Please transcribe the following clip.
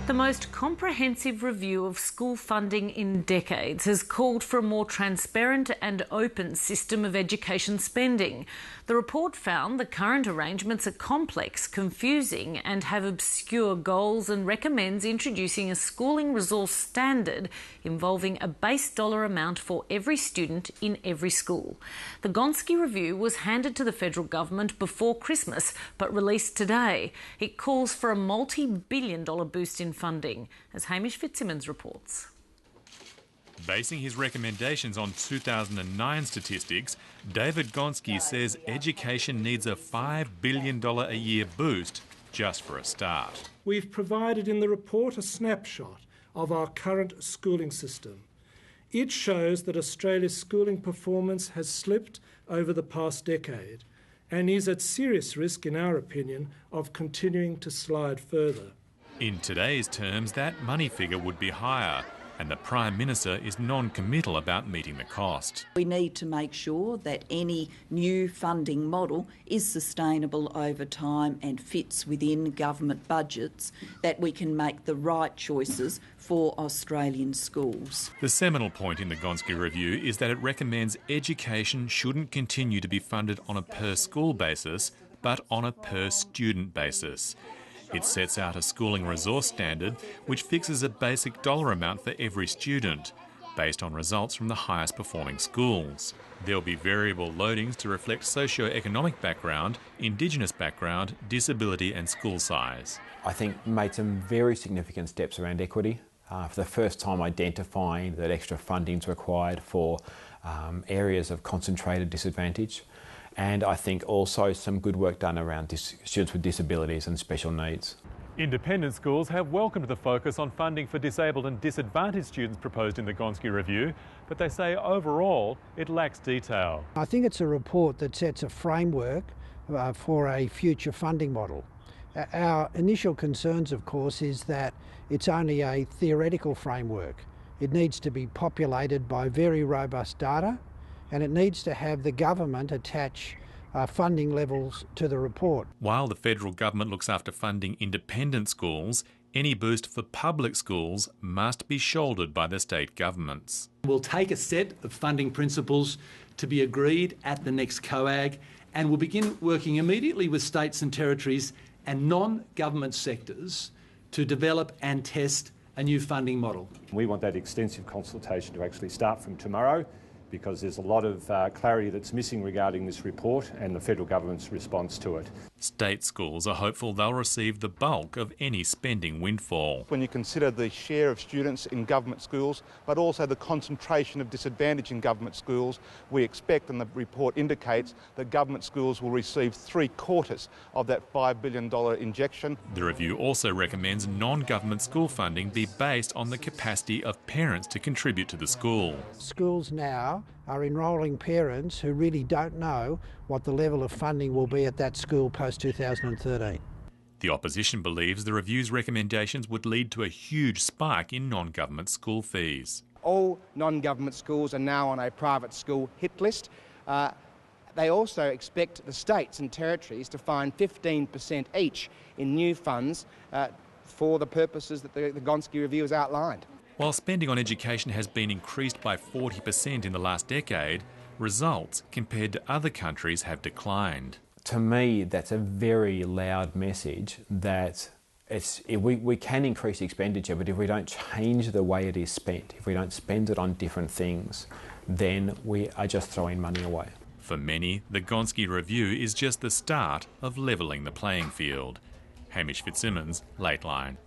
The most comprehensive review of school funding in decades has called for a more transparent and open system of education spending. The report found the current arrangements are complex, confusing and have obscure goals, and recommends introducing a schooling resource standard involving a base dollar amount for every student in every school. The Gonski review was handed to the federal government before Christmas but released today. It calls for a multi-billion-dollar boost in funding, as Hamish Fitzsimmons reports. Basing his recommendations on 2009 statistics, David Gonski says education needs a $5 billion a year boost just for a start. We've provided in the report a snapshot of our current schooling system. It shows that Australia's schooling performance has slipped over the past decade and is at serious risk, in our opinion, of continuing to slide further. In today's terms, that money figure would be higher, and the Prime Minister is non-committal about meeting the cost. We need to make sure that any new funding model is sustainable over time and fits within government budgets, that we can make the right choices for Australian schools. The seminal point in the Gonski review is that it recommends education shouldn't continue to be funded on a per-school basis, but on a per-student basis. It sets out a schooling resource standard which fixes a basic dollar amount for every student, based on results from the highest performing schools. There'll be variable loadings to reflect socio-economic background, Indigenous background, disability and school size. I think made some very significant steps around equity. For the first time identifying that extra funding is required for areas of concentrated disadvantage. And I think also some good work done around students with disabilities and special needs. Independent schools have welcomed the focus on funding for disabled and disadvantaged students proposed in the Gonski review, but they say overall it lacks detail. I think it's a report that sets a framework for a future funding model. Our initial concerns, of course, is that it's only a theoretical framework. It needs to be populated by very robust data, and it needs to have the government attach funding levels to the report. While the federal government looks after funding independent schools, any boost for public schools must be shouldered by the state governments. We'll take a set of funding principles to be agreed at the next COAG, and we'll begin working immediately with states and territories and non-government sectors to develop and test a new funding model. We want that extensive consultation to actually start from tomorrow, because there's a lot of clarity that's missing regarding this report and the federal government's response to it. State schools are hopeful they'll receive the bulk of any spending windfall. When you consider the share of students in government schools, but also the concentration of disadvantage in government schools, we expect, and the report indicates, that government schools will receive 3/4 of that $5 billion injection. The review also recommends non-government school funding be based on the capacity of parents to contribute to the school. Schools now are enrolling parents who really don't know what the level of funding will be at that school post-2013. The opposition believes the review's recommendations would lead to a huge spike in non-government school fees. All non-government schools are now on a private school hit list. They also expect the states and territories to find 15% each in new funds for the purposes that the Gonski review has outlined. While spending on education has been increased by 40% in the last decade, results compared to other countries have declined. To me, that's a very loud message that we can increase expenditure, but if we don't change the way it is spent, if we don't spend it on different things, then we are just throwing money away. For many, the Gonski review is just the start of levelling the playing field. Hamish Fitzsimmons, Lateline.